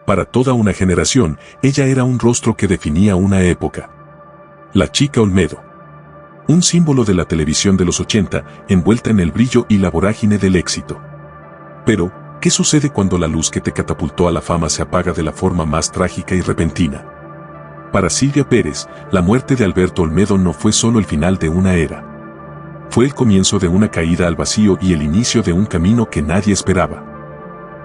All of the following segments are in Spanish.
Para toda una generación, ella era un rostro que definía una época. La chica Olmedo. Un símbolo de la televisión de los 80, envuelta en el brillo y la vorágine del éxito. Pero, ¿qué sucede cuando la luz que te catapultó a la fama se apaga de la forma más trágica y repentina? Para Silvia Pérez, la muerte de Alberto Olmedo no fue solo el final de una era. Fue el comienzo de una caída al vacío y el inicio de un camino que nadie esperaba.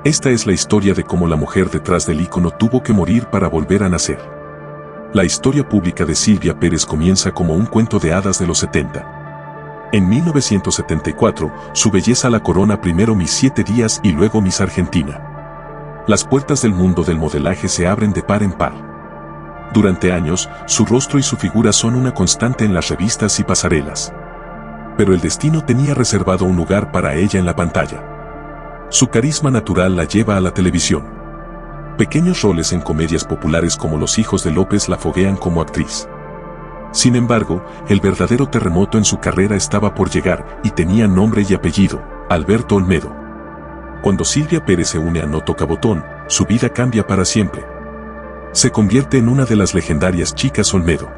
Esta es la historia de cómo la mujer detrás del ícono tuvo que morir para volver a nacer. La historia pública de Silvia Pérez comienza como un cuento de hadas de los 70. En 1974, su belleza la corona primero Miss 7 días y luego Miss Argentina. Las puertas del mundo del modelaje se abren de par en par. Durante años, su rostro y su figura son una constante en las revistas y pasarelas. Pero el destino tenía reservado un lugar para ella en la pantalla. Su carisma natural la lleva a la televisión. Pequeños roles en comedias populares como Los hijos de López la foguean como actriz. Sin embargo, el verdadero terremoto en su carrera estaba por llegar y tenía nombre y apellido, Alberto Olmedo. Cuando Silvia Pérez se une a No Toca Botón, su vida cambia para siempre. Se convierte en una de las legendarias chicas Olmedo.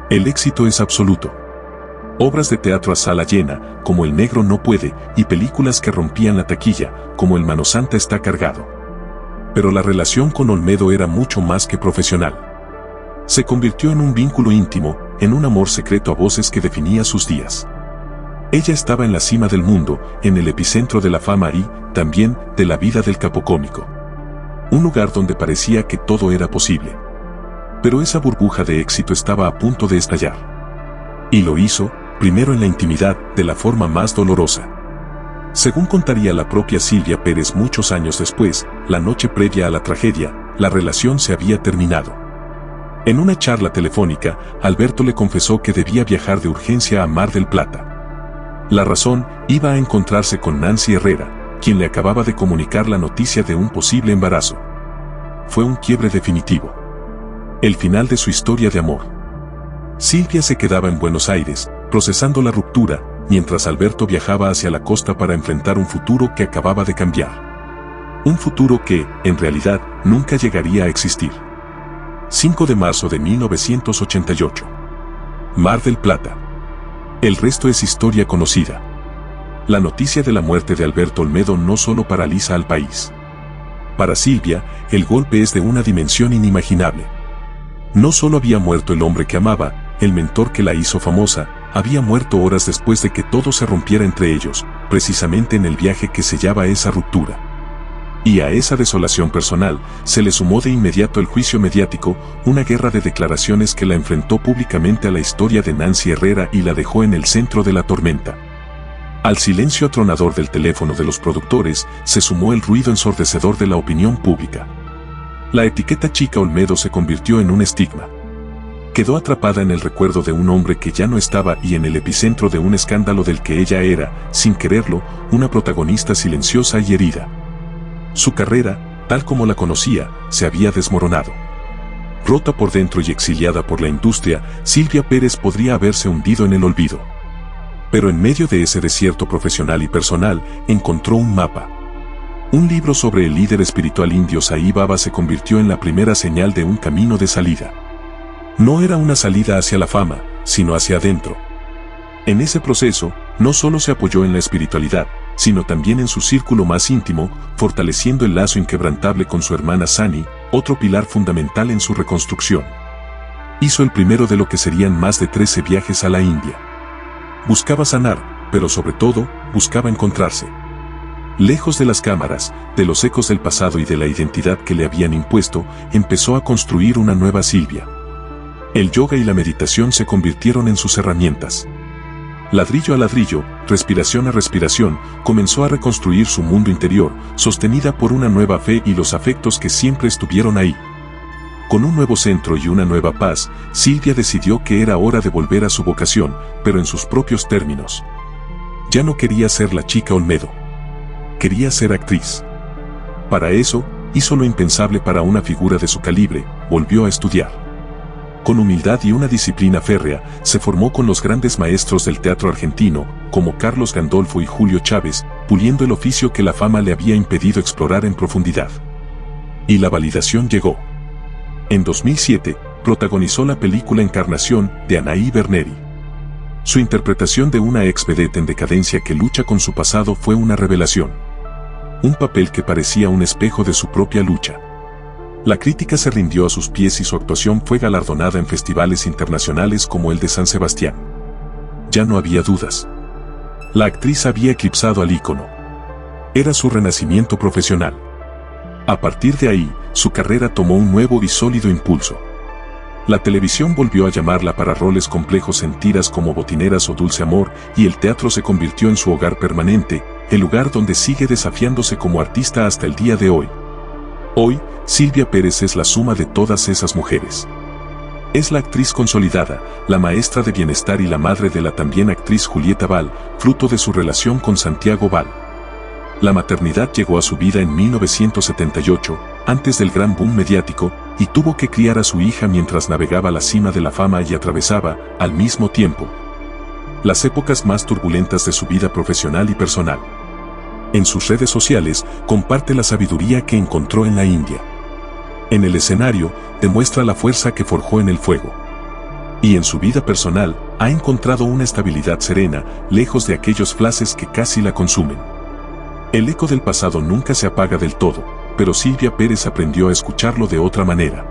El éxito es absoluto. Obras de teatro a sala llena, como El negro no puede, y películas que rompían la taquilla, como El mano santa está cargado. Pero la relación con Olmedo era mucho más que profesional. Se convirtió en un vínculo íntimo, en un amor secreto a voces que definía sus días. Ella estaba en la cima del mundo, en el epicentro de la fama y, también, de la vida del capocómico. Un lugar donde parecía que todo era posible. Pero esa burbuja de éxito estaba a punto de estallar. Y lo hizo, primero en la intimidad, de la forma más dolorosa. Según contaría la propia Silvia Pérez muchos años después, la noche previa a la tragedia, la relación se había terminado. En una charla telefónica, Alberto le confesó que debía viajar de urgencia a Mar del Plata. La razón, iba a encontrarse con Nancy Herrera, quien le acababa de comunicar la noticia de un posible embarazo. Fue un quiebre definitivo. El final de su historia de amor. Silvia se quedaba en Buenos Aires, procesando la ruptura, mientras Alberto viajaba hacia la costa para enfrentar un futuro que acababa de cambiar. Un futuro que, en realidad, nunca llegaría a existir. 5 de marzo de 1988. Mar del Plata. El resto es historia conocida. La noticia de la muerte de Alberto Olmedo no solo paraliza al país. Para Silvia, el golpe es de una dimensión inimaginable. No solo había muerto el hombre que amaba, el mentor que la hizo famosa, había muerto horas después de que todo se rompiera entre ellos, precisamente en el viaje que sellaba esa ruptura. Y a esa desolación personal, se le sumó de inmediato el juicio mediático, una guerra de declaraciones que la enfrentó públicamente a la historia de Nancy Herrera y la dejó en el centro de la tormenta. Al silencio atronador del teléfono de los productores, se sumó el ruido ensordecedor de la opinión pública. La etiqueta chica Olmedo se convirtió en un estigma. Quedó atrapada en el recuerdo de un hombre que ya no estaba y en el epicentro de un escándalo del que ella era, sin quererlo, una protagonista silenciosa y herida. Su carrera, tal como la conocía, se había desmoronado. Rota por dentro y exiliada por la industria, Silvia Pérez podría haberse hundido en el olvido. Pero en medio de ese desierto profesional y personal, encontró un mapa. Un libro sobre el líder espiritual indio Sai Baba se convirtió en la primera señal de un camino de salida. No era una salida hacia la fama, sino hacia adentro. En ese proceso, no solo se apoyó en la espiritualidad, sino también en su círculo más íntimo, fortaleciendo el lazo inquebrantable con su hermana Sani, otro pilar fundamental en su reconstrucción. Hizo el primero de lo que serían más de 13 viajes a la India. Buscaba sanar, pero sobre todo, buscaba encontrarse. Lejos de las cámaras, de los ecos del pasado y de la identidad que le habían impuesto, empezó a construir una nueva Silvia. El yoga y la meditación se convirtieron en sus herramientas. Ladrillo a ladrillo, respiración a respiración, comenzó a reconstruir su mundo interior, sostenida por una nueva fe y los afectos que siempre estuvieron ahí. Con un nuevo centro y una nueva paz, Silvia decidió que era hora de volver a su vocación, pero en sus propios términos. Ya no quería ser la chica Olmedo. Quería ser actriz. Para eso, hizo lo impensable para una figura de su calibre, volvió a estudiar. Con humildad y una disciplina férrea, se formó con los grandes maestros del teatro argentino, como Carlos Gandolfo y Julio Chávez, puliendo el oficio que la fama le había impedido explorar en profundidad. Y la validación llegó. En 2007, protagonizó la película Encarnación de Anaí Berneri. Su interpretación de una ex-vedette en decadencia que lucha con su pasado fue una revelación. Un papel que parecía un espejo de su propia lucha. La crítica se rindió a sus pies y su actuación fue galardonada en festivales internacionales como el de San Sebastián. Ya no había dudas. La actriz había eclipsado al ícono. Era su renacimiento profesional. A partir de ahí, su carrera tomó un nuevo y sólido impulso. La televisión volvió a llamarla para roles complejos en tiras como Botineras o Dulce Amor, y el teatro se convirtió en su hogar permanente, el lugar donde sigue desafiándose como artista hasta el día de hoy. Hoy, Silvia Pérez es la suma de todas esas mujeres. Es la actriz consolidada, la maestra de bienestar y la madre de la también actriz Julieta Val, fruto de su relación con Santiago Val. La maternidad llegó a su vida en 1978, antes del gran boom mediático, y tuvo que criar a su hija mientras navegaba la cima de la fama y atravesaba, al mismo tiempo, las épocas más turbulentas de su vida profesional y personal. En sus redes sociales, comparte la sabiduría que encontró en la India. En el escenario, demuestra la fuerza que forjó en el fuego. Y en su vida personal, ha encontrado una estabilidad serena, lejos de aquellos flashes que casi la consumen. El eco del pasado nunca se apaga del todo, pero Silvia Pérez aprendió a escucharlo de otra manera.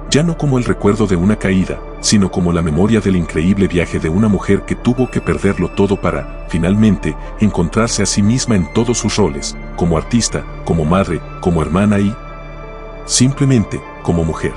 Ya no como el recuerdo de una caída, sino como la memoria del increíble viaje de una mujer que tuvo que perderlo todo para, finalmente, encontrarse a sí misma en todos sus roles, como artista, como madre, como hermana y, simplemente, como mujer.